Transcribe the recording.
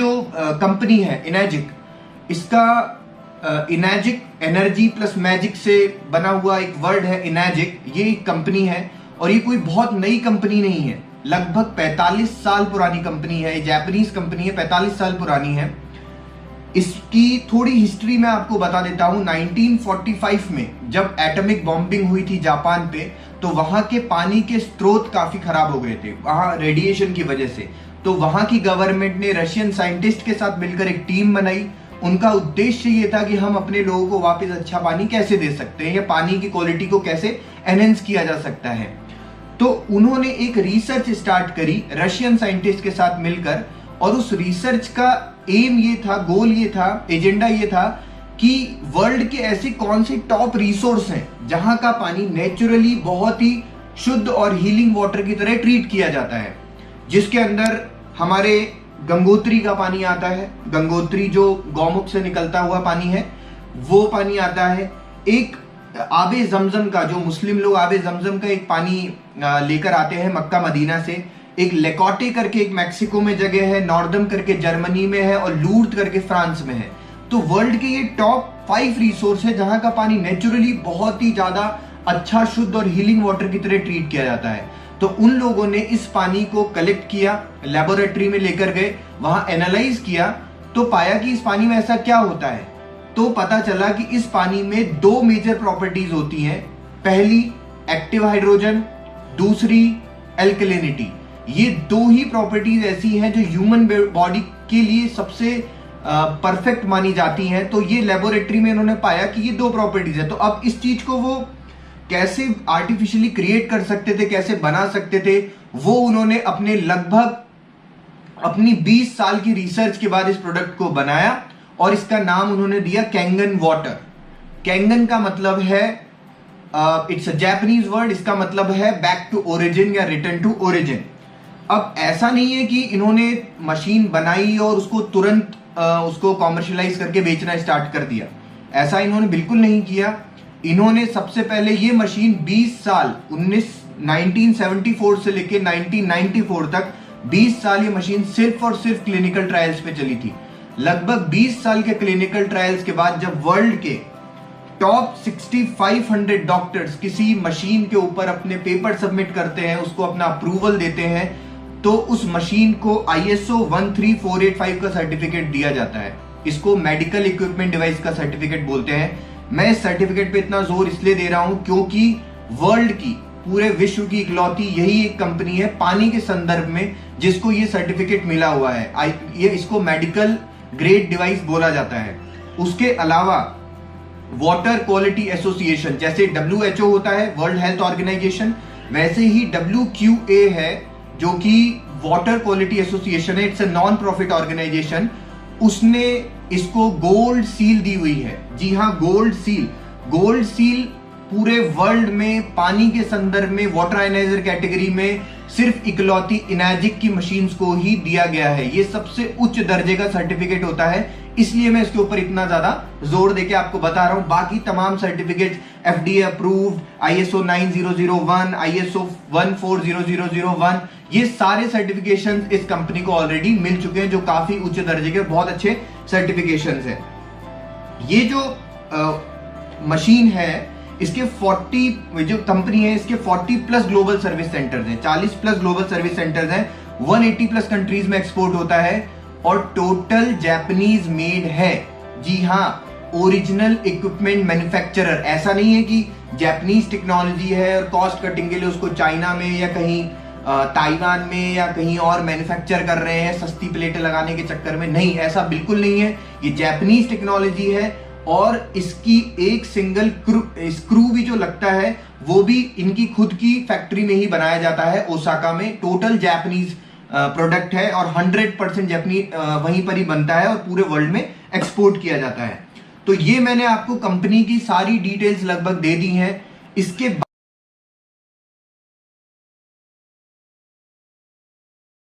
जो कंपनी है इनर्जिक, इसका इनर्जिक एनर्जी प्लस मैजिक से बना हुआ एक वर्ड है इनर्जिक। ये एक कंपनी है और ये कोई बहुत नई कंपनी नहीं है, लगभग 45 साल पुरानी कंपनी है। ये जापानीज कंपनी है, 45 साल पुरानी है। इसकी थोड़ी हिस्ट्री मैं आपको बता देता हूं। 1945 में जब एटॉमिक बॉम्बिंग हुई थी जापान पे, तो वहां के पानी के स्रोत काफी खराब हो गए थे वहां रेडिएशन की वजह से। तो वहां की गवर्नमेंट ने रशियन साइंटिस्ट के साथ मिलकर एक टीम बनाई। उनका उद्देश्य ये था कि हम अपने लोगों को वापस अच्छा पानी कैसे दे सकते हैं या पानी की क्वालिटी को कैसे एनहेंस किया जा सकता है। तो उन्होंने एक रिसर्च स्टार्ट करी रशियन साइंटिस्ट के साथ मिलकर, और उस रिसर्च का एम ये था, गोल ये था, एजेंडा ये था कि वर्ल्ड के ऐसे कौन से टॉप रिसोर्स हैं जहां का पानी नेचुरली बहुत ही शुद्ध और हीलिंग वाटर की तरह ट्रीट किया जाता है, जिसके अंदर हमारे गंगोत्री का पानी आता है। गंगोत्री जो गौमुख से निकलता हुआ पानी है वो पानी आता है। एक आबे जमजम का, जो मुस्लिम लोग आबे जमजम का एक पानी लेकर आते हैं मक्का मदीना से। एक लेकोटे करके एक मैक्सिको में जगह है, नॉर्दम करके जर्मनी में है और लूर्द करके फ्रांस में है। तो वर्ल्ड के ये टॉप 5 रिसोर्स है जहां का पानी नेचुरली बहुत ही ज्यादा अच्छा, शुद्ध और हीलिंग वाटर की तरह ट्रीट किया जाता है। तो उन लोगों ने इस पानी को कलेक्ट किया, लेबोरेटरी में लेकर गए, वहां एनालाइज किया, तो पाया कि इस पानी में ऐसा क्या होता है। तो पता चला कि इस पानी में 2 मेजर प्रॉपर्टीज होती हैं। पहली एक्टिव हाइड्रोजन, दूसरी एल्कलिनिटी। ये 2 ही प्रॉपर्टीज ऐसी हैं जो ह्यूमन बॉडी के लिए सबसे परफेक्ट मानी जाती हैं। तो ये लेबोरेटरी में इन्होंने पाया कि ये 2 प्रॉपर्टीज है। तो अब इस चीज को वो कैसे आर्टिफिशियली क्रिएट कर सकते थे, कैसे बना सकते थे, वो उन्होंने अपने लगभग अपनी 20 साल की रिसर्च के बाद इस प्रोडक्ट को बनाया और इसका नाम उन्होंने दिया कैंगन वाटर। कैंगन का मतलब है इट्स अ जापानीज वर्ड, इसका मतलब है बैक टू ओरिजिन या रिटर्न टू ओरिजिन। अब ऐसा नहीं है कि इन्होंने मशीन बनाई और उसको तुरंत उसको कॉमर्शियलाइज करके बेचना स्टार्ट कर दिया, ऐसा इन्होंने बिल्कुल नहीं किया। इन्होंने सबसे पहले ये मशीन 20 साल 1974 से लेके 1994 तक 20 साल ये मशीन सिर्फ और सिर्फ क्लिनिकल ट्रायल्स पे चली थी। लगभग 20 साल के क्लिनिकल ट्रायल्स के बाद जब वर्ल्ड के टॉप 6500 डॉक्टर्स किसी मशीन के ऊपर अपने पेपर सबमिट करते हैं, उसको अपना अप्रूवल देते हैं, तो उस मशीन को ISO 13485 का सर्टिफिकेट दिया जाता है। इसको मेडिकल इक्विपमेंट डिवाइस का सर्टिफिकेट बोलते हैं। मैं इस सर्टिफिकेट पे इतना जोर इसलिए दे रहा हूं क्योंकि वर्ल्ड की, पूरे विश्व की इकलौती यही एक कंपनी है पानी के संदर्भ में जिसको ये सर्टिफिकेट मिला हुआ है। ये इसको मेडिकल ग्रेड डिवाइस बोला जाता है। उसके अलावा वाटर क्वालिटी एसोसिएशन, जैसे WHO होता है वर्ल्ड हेल्थ ऑर्गेनाइजेशन, वैसे ही WQA है जो कि वाटर क्वालिटी एसोसिएशन है। It's a non profit organisation. उसने इसको गोल्ड सील दी हुई है। जी हाँ, गोल्ड सील। गोल्ड सील पूरे वर्ल्ड में पानी के संदर्भ में वाटर आयनाइजर कैटेगरी में सिर्फ इकलौती इनर्जिक की मशीन्स को ही दिया गया है। ये सबसे उच्च दर्जे का सर्टिफिकेट होता है, इसलिए मैं इसके ऊपर इतना ज्यादा जोर देके आपको बता रहा हूं। बाकी तमाम certificate FDA approved, ISO 9001, ISO 14001, ये सारे सर्टिफिकेशन इस कंपनी को ऑलरेडी मिल चुके हैं, जो काफी उच्च दर्जे के बहुत अच्छे सर्टिफिकेशन है। ये जो मशीन है, इसके 40 जो कंपनी है, इसके 40 प्लस ग्लोबल सर्विस सेंटर्स हैं, 40 प्लस ग्लोबल सर्विस सेंटर्स हैं, 180 प्लस कंट्रीज में एक्सपोर्ट होता है और टोटल जापानीज मेड है। जी हाँ, ओरिजिनल इक्विपमेंट मैन्युफैक्चरर। ऐसा नहीं है कि जापानीज टेक्नोलॉजी है और कॉस्ट कटिंग के लिए उसको चाइना में या कहीं ताइवान में या कहीं और मैन्युफैक्चर कर रहे हैं सस्ती प्लेटें लगाने के चक्कर में। नहीं, ऐसा बिल्कुल नहीं है। ये जापानीज टेक्नोलॉजी है और इसकी एक सिंगल स्क्रू भी जो लगता है वो भी इनकी खुद की फैक्ट्री में ही बनाया जाता है, ओसाका में। टोटल जापानीज प्रोडक्ट है और 100% जापानीज वहीं पर ही बनता है और पूरे वर्ल्ड में एक्सपोर्ट किया जाता है। तो ये मैंने आपको कंपनी की सारी डिटेल्स लगभग दे दी हैं। इसके